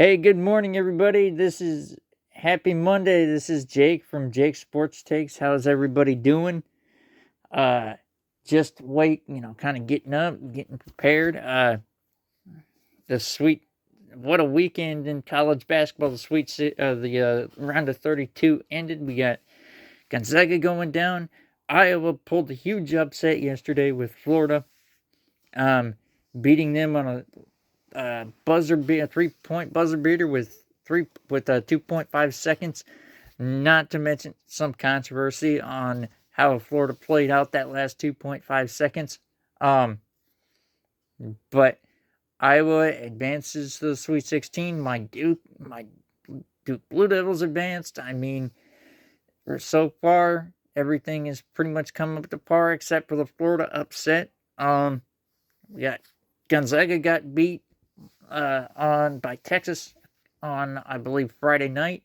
Hey, good morning, everybody. This is Happy Monday. This is Jake from Jake Sports Takes. How's everybody doing? Uh, just kind of getting up, getting prepared. The sweet, what a weekend in college basketball. The round of 32 ended. We got Gonzaga going down. Iowa pulled a huge upset yesterday with Florida, um, beating them on a a 3-point buzzer beater with 2.5 seconds. Not to mention some controversy on how Florida played out that last 2.5 seconds. But Iowa advances to the Sweet 16. My Duke Blue Devils advanced. I mean, so far everything is pretty much come up to par except for the Florida upset. We got Gonzaga got beat on by Texas on, I believe, Friday night.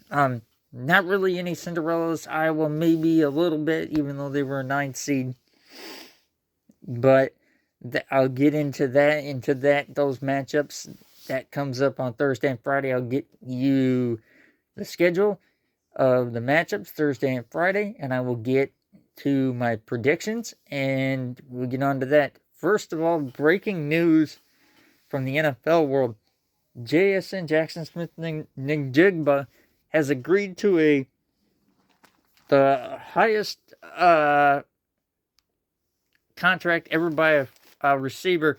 Not really any Cinderellas. Iowa maybe a little bit, even though they were a 9th seed. But I'll get into those matchups. That comes up on Thursday and Friday. I'll get you the schedule of the matchups Thursday and Friday, and I will get to my predictions, and we'll get on to that. First of all, breaking news from the NFL world. JSN, Jackson Smith Njigba, has agreed to the highest contract ever by a receiver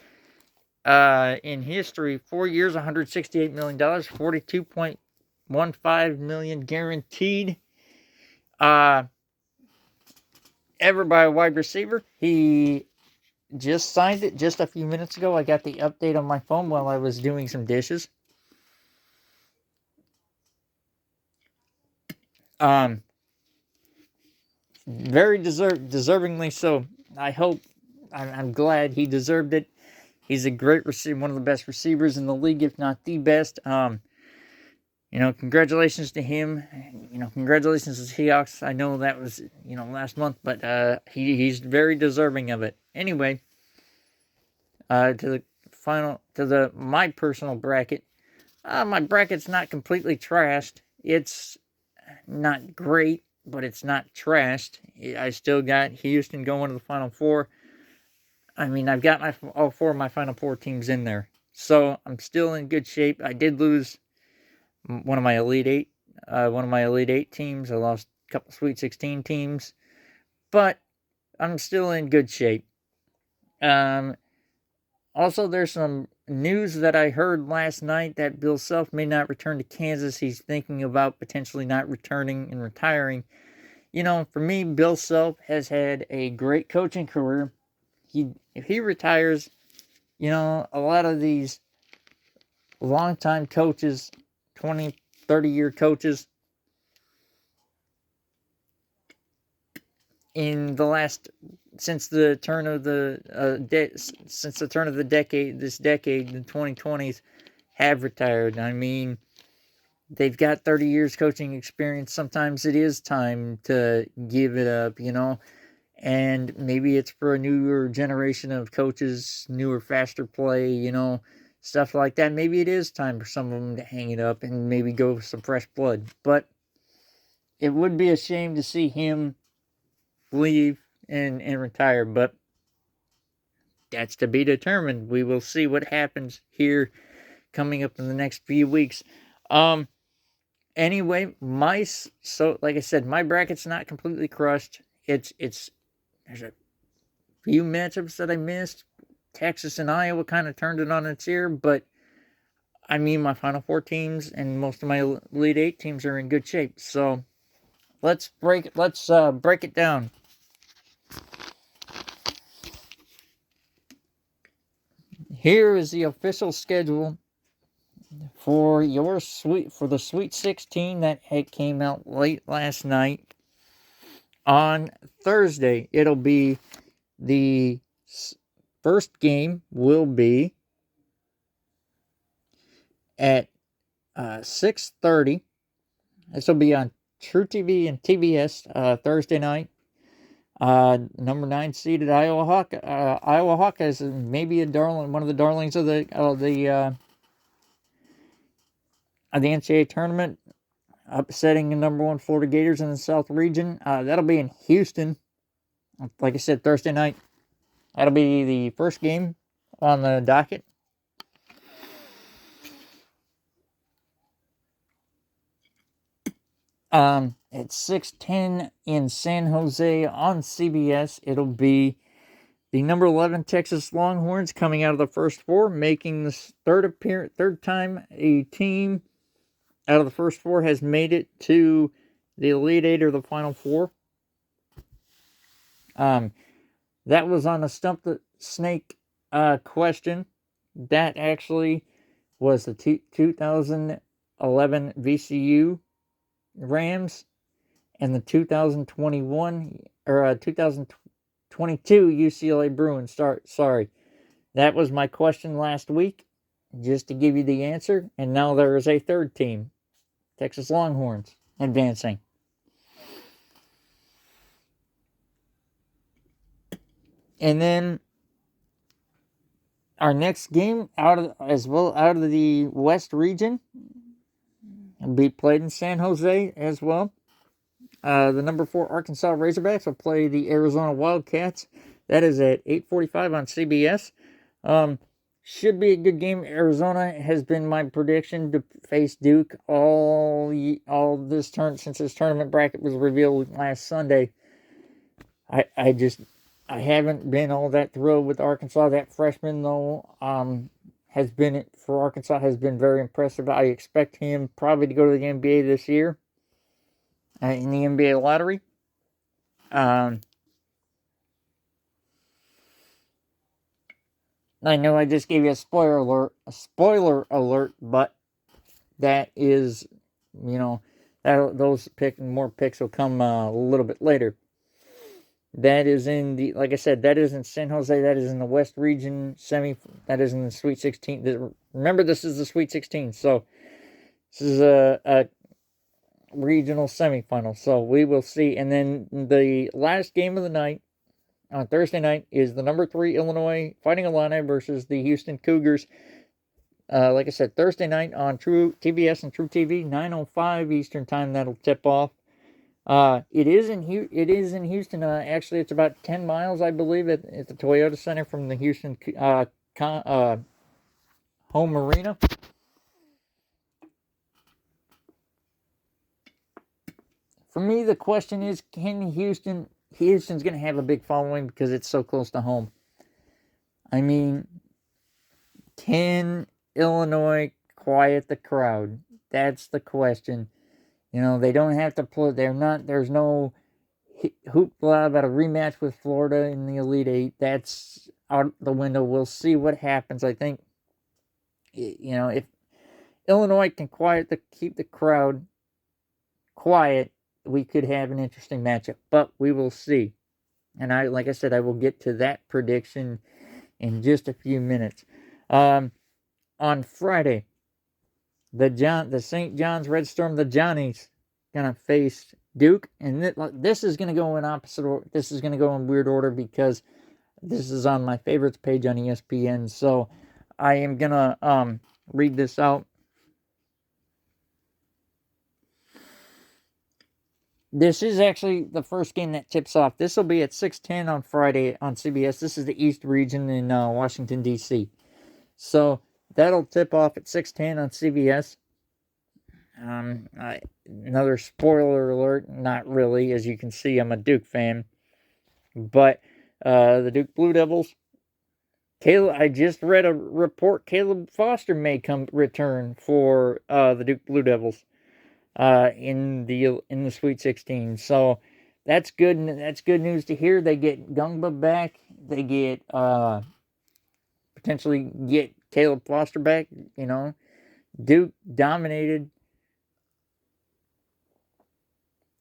in history. 4 years, $168 million, $42.15 million guaranteed. Ever by a wide receiver. He just signed it just a few minutes ago. I got the update on my phone while I was doing some dishes. Very deservingly so. I'm glad he deserved it. He's a great receiver, one of the best receivers in the league, if not the best. Congratulations to him. Congratulations to the Seahawks. I know that was, last month, but he's very deserving of it. Anyway, to my personal bracket. My bracket's not completely trashed. It's not great, but it's not trashed. I still got Houston going to the Final Four. I mean, I've got all four of my Final Four teams in there, so I'm still in good shape. I did lose one of my Elite Eight teams. I lost a couple Sweet 16 teams, but I'm still in good shape. Also, there's some news that I heard last night that Bill Self may not return to Kansas. He's thinking about potentially not returning and retiring. For me, Bill Self has had a great coaching career. If he retires, a lot of these longtime coaches, 20, 30-year coaches, in the last since the turn of the decade, the 2020s, have retired. I mean, they've got 30 years coaching experience. Sometimes it is time to give it up, and maybe it's for a newer generation of coaches, newer, faster play, stuff like that. Maybe it is time for some of them to hang it up and maybe go with some fresh blood. But it would be a shame to see him leave and retire, but that's to be determined. We will see what happens here coming up in the next few weeks. Anyway, like I said, my bracket's not completely crushed. There's a few matchups that I missed. Texas and Iowa kind of turned it on its ear, but I mean, my Final Four teams and most of my Elite Eight teams are in good shape. So let's break it down. Here is the official schedule for the Sweet 16 that came out late last night. On Thursday, it'll be the first game will be at 6:30. This will be on True TV and TBS Thursday night. Number 9 seeded Iowa Hawkeyes, maybe a darling, one of the darlings of the NCAA tournament, upsetting the number 1 Florida Gators in the South region. That'll be in Houston. Like I said, Thursday night. That'll be the first game on the docket. At 6:10 in San Jose on CBS, it'll be the number 11 Texas Longhorns coming out of the first 4, making the third time a team out of the first 4 has made it to the Elite 8 or the Final 4. That was on a Stump the Snake question. That actually was the 2011 VCU Rams and the 2021 or 2022 UCLA Bruins. Sorry. That was my question last week, just to give you the answer. And now there is a third team, Texas Longhorns, advancing. And then our next game out of the West region will be played in San Jose as well. The number 4 Arkansas Razorbacks will play the Arizona Wildcats. That is at 8:45 on CBS. Should be a good game. Arizona has been my prediction to face Duke all this turn since this tournament bracket was revealed last Sunday. I haven't been all that thrilled with Arkansas. That freshman though has been for Arkansas has been very impressive. I expect him probably to go to the NBA this year in the NBA lottery. I know I just gave you a spoiler alert, but that is, those more picks will come a little bit later. That is like I said, that is in San Jose. That is in the West region that is in the Sweet 16. Remember, this is the Sweet 16, so this is a regional semifinal. So we will see. And then the last game of the night, on Thursday night, is the number 3 Illinois Fighting Illini versus the Houston Cougars. Like I said, Thursday night on True TBS and True TV, 9:05 Eastern Time. That'll tip off. It is in Houston. Actually, it's about 10 miles, I believe, at the Toyota Center from the Houston home arena. For me, the question is, can Houston's going to have a big following because it's so close to home. I mean, can Illinois quiet the crowd? That's the question. They don't have to play. There's no hoopla about a rematch with Florida in the Elite 8. That's out the window. We'll see what happens. I think, if Illinois can keep the crowd quiet, we could have an interesting matchup, but we will see. And like I said, I will get to that prediction in just a few minutes. On Friday, the St. John's Red Storm, the Johnnies, gonna face Duke, and this is gonna go in opposite order. This is gonna go in weird order because this is on my favorites page on ESPN. So I am gonna read this out. This is actually the first game that tips off. This will be at 6:10 on Friday on CBS. This is the East region in Washington, D.C. So that'll tip off at 6:10 on CBS. Another spoiler alert. Not really. As you can see, I'm a Duke fan. But the Duke Blue Devils. I just read a report. Caleb Foster may return for the Duke Blue Devils. In the Sweet 16. So that's good. That's good news to hear. They get Gungba back. They get potentially get Caleb Foster back. Duke dominated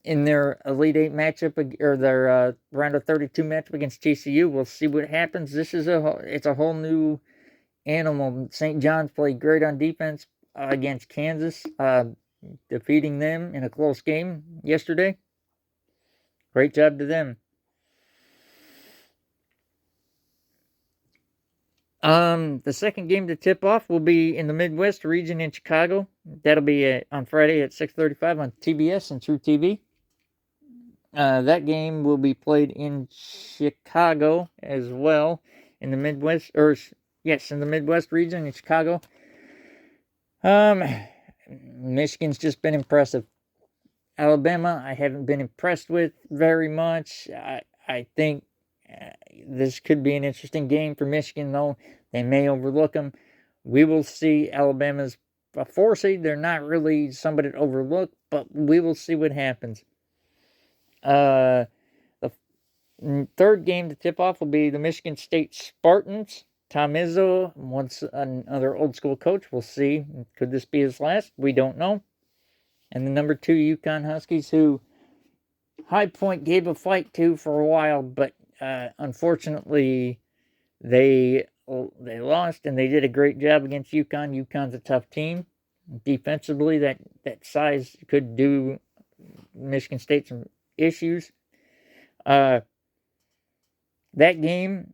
in their Elite 8 matchup or their round of 32 matchup against TCU. We'll see what happens. This is it's a whole new animal. St. John's played great on defense against Kansas. Defeating them in a close game yesterday. Great job to them. The second game to tip off will be in the Midwest region in Chicago. That'll be on Friday at 6:35 on TBS and True TV. That game will be played in Chicago as well, in the Midwest, or yes, in the Midwest region in Chicago. Michigan's just been impressive. Alabama, I haven't been impressed with very much. I think this could be an interesting game for Michigan, though. They may overlook them. We will see. Alabama's a 4 seed. They're not really somebody to overlook, but we will see what happens. The third game to tip off will be the Michigan State Spartans. Tom Izzo, once another old school coach. We'll see. Could this be his last? We don't know. And the number 2 UConn Huskies, who High Point gave a fight to for a while, but unfortunately they lost, and they did a great job against UConn. UConn's a tough team. Defensively, that size could do Michigan State some issues. That game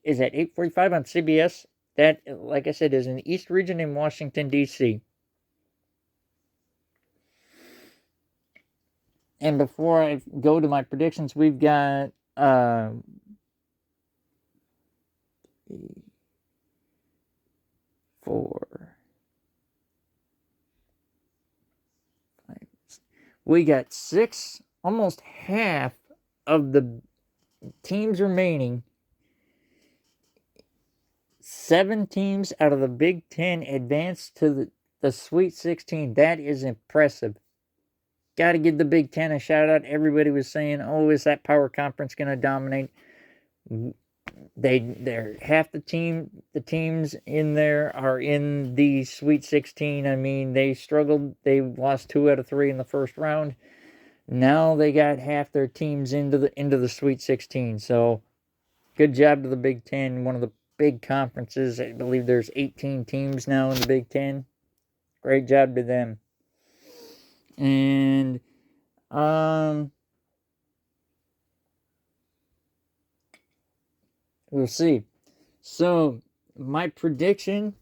is at 8:45 on CBS. That, like I said, is in the East Region in Washington, D.C. And before I go to my predictions, we've got we got 6, almost half of the teams remaining. 7 teams out of the Big Ten advanced to the Sweet 16. That is impressive. Got to give the Big Ten a shout out. Everybody was saying, "Oh, is that power conference going to dominate?" They're half the teams in there are in the Sweet 16. I mean, they struggled. They lost 2 out of 3 in the first round. Now they got half their teams into the Sweet 16. So, good job to the Big Ten, one of the big conferences. I believe there's 18 teams now in the Big Ten. Great job to them. And we'll see. So my prediction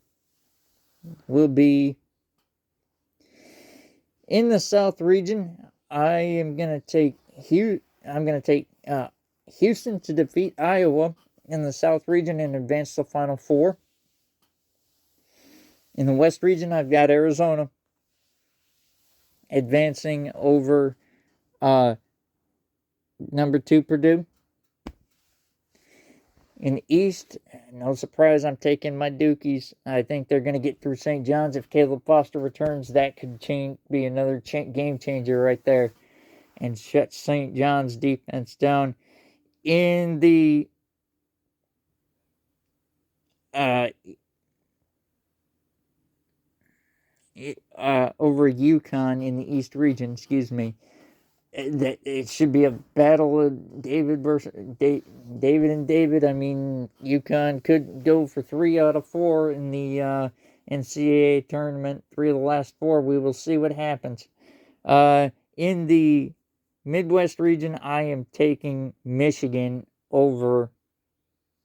will be in the South region. I am gonna take Houston to defeat Iowa in the South region and advance to the Final Four. In the West region, I've got Arizona advancing over number 2 Purdue. In the East, no surprise, I'm taking my Dukies. I think they're going to get through St. John's. If Caleb Foster returns, that could be another game changer right there and shut St. John's defense down. In the over UConn in the East region, excuse me. That it should be a battle of David versus David and David. I mean, UConn could go for 3 out of 4 in the NCAA tournament. 3 of the last 4. We will see what happens. In the Midwest region, I am taking Michigan over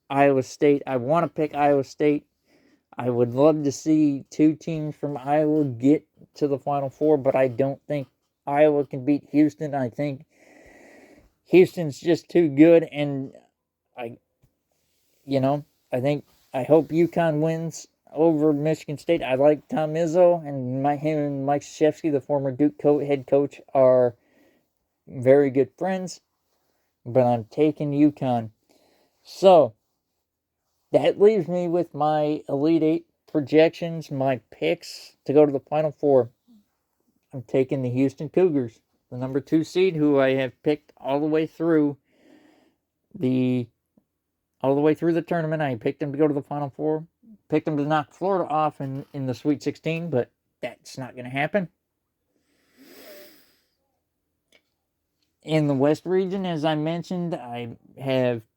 Iowa State. I want to pick Iowa State. I would love to see 2 teams from Iowa get to the Final Four, but I don't think Iowa can beat Houston. I think Houston's just too good, and I hope UConn wins over Michigan State. I like Tom Izzo, and him and Mike Krzyzewski, the former Duke head coach, are very good friends, but I'm taking UConn. So that leaves me with my Elite 8 projections, my picks to go to the Final Four. I'm taking the Houston Cougars, the number 2 seed, who I have picked all the way through the tournament. I picked them to go to the Final Four. Picked them to knock Florida off in the Sweet 16, but that's not going to happen. In the West region, as I mentioned, I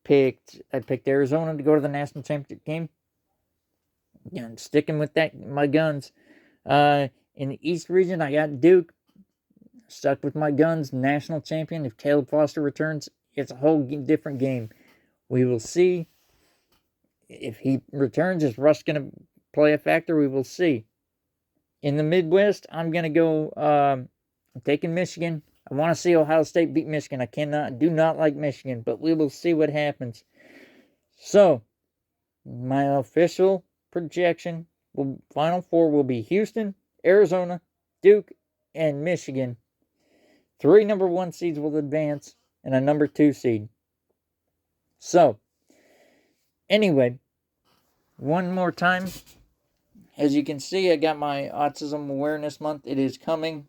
picked Arizona to go to the national championship game. Again, sticking with my guns. In the East region, I got Duke. Stuck with my guns, national champion. If Caleb Foster returns, it's a whole different game. We will see. if he returns, is Russ going to play a factor? We will see. In the Midwest, I'm going to go, I'm taking Michigan. I want to see Ohio State beat Michigan. I do not like Michigan, but we will see what happens. So, my official projection, Final Four will be Houston, Arizona, Duke, and Michigan. 3 number 1 seeds will advance, and a number 2 seed. So, anyway, one more time. As you can see, I got my Autism Awareness Month. It is coming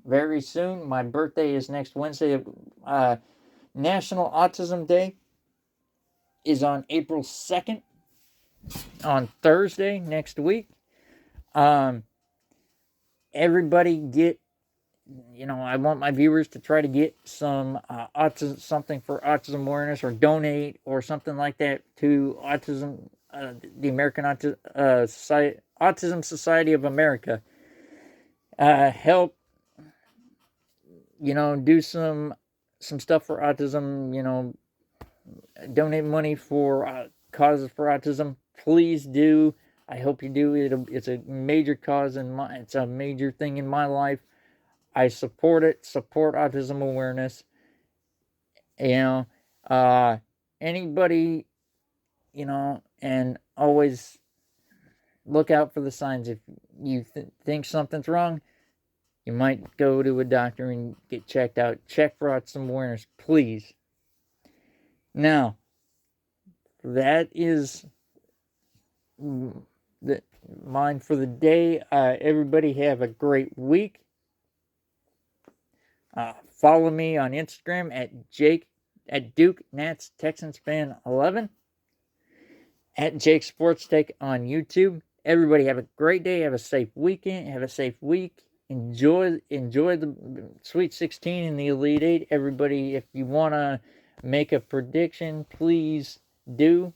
very soon. My birthday is next Wednesday. National Autism Day is on April 2nd, on Thursday next week. Everybody get, I want my viewers to try to get some something for autism awareness, or donate or something like that to autism, the American Autism Society of America. Help, do some stuff for autism. Donate money for causes for autism. Please do. I hope you do. It's a major cause it's a major thing in my life. I support it. Support autism awareness. Anybody, and always look out for the signs. If you think something's wrong, you might go to a doctor and get checked out. Check for autism awareness, please. Now, that is mine for the day. Everybody have a great week. Follow me on Instagram at Duke Nats Texans Fan 11, at Jake Sports Take on YouTube. Everybody have a great day. Have a safe weekend. Have a safe week. Enjoy the Sweet 16 and the Elite 8. Everybody, if you want to make a prediction, please do.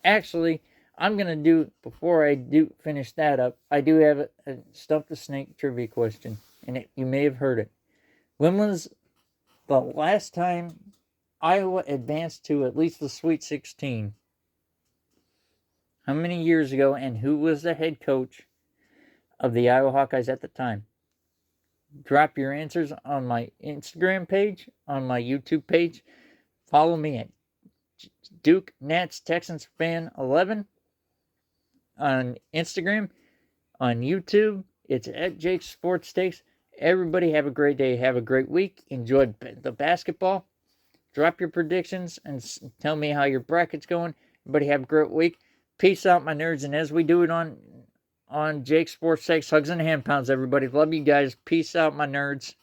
Actually, I'm going to do, before I do finish that up, I do have a Stump the Snake trivia question, and you may have heard it. When was the last time Iowa advanced to at least the Sweet 16? How many years ago, and who was the head coach of the Iowa Hawkeyes at the time? Drop your answers on my Instagram page, on my YouTube page. Follow me at Duke Nats Texans Fan 11 on Instagram. On YouTube, it's at Jake Sports Takes. Everybody have a great day. Have a great week. Enjoy the basketball. Drop your predictions and tell me how your bracket's going. Everybody have a great week. Peace out, my nerds. And as we do it on Jake Sports Takes, hugs and hand pounds, everybody. Love you guys. Peace out, my nerds.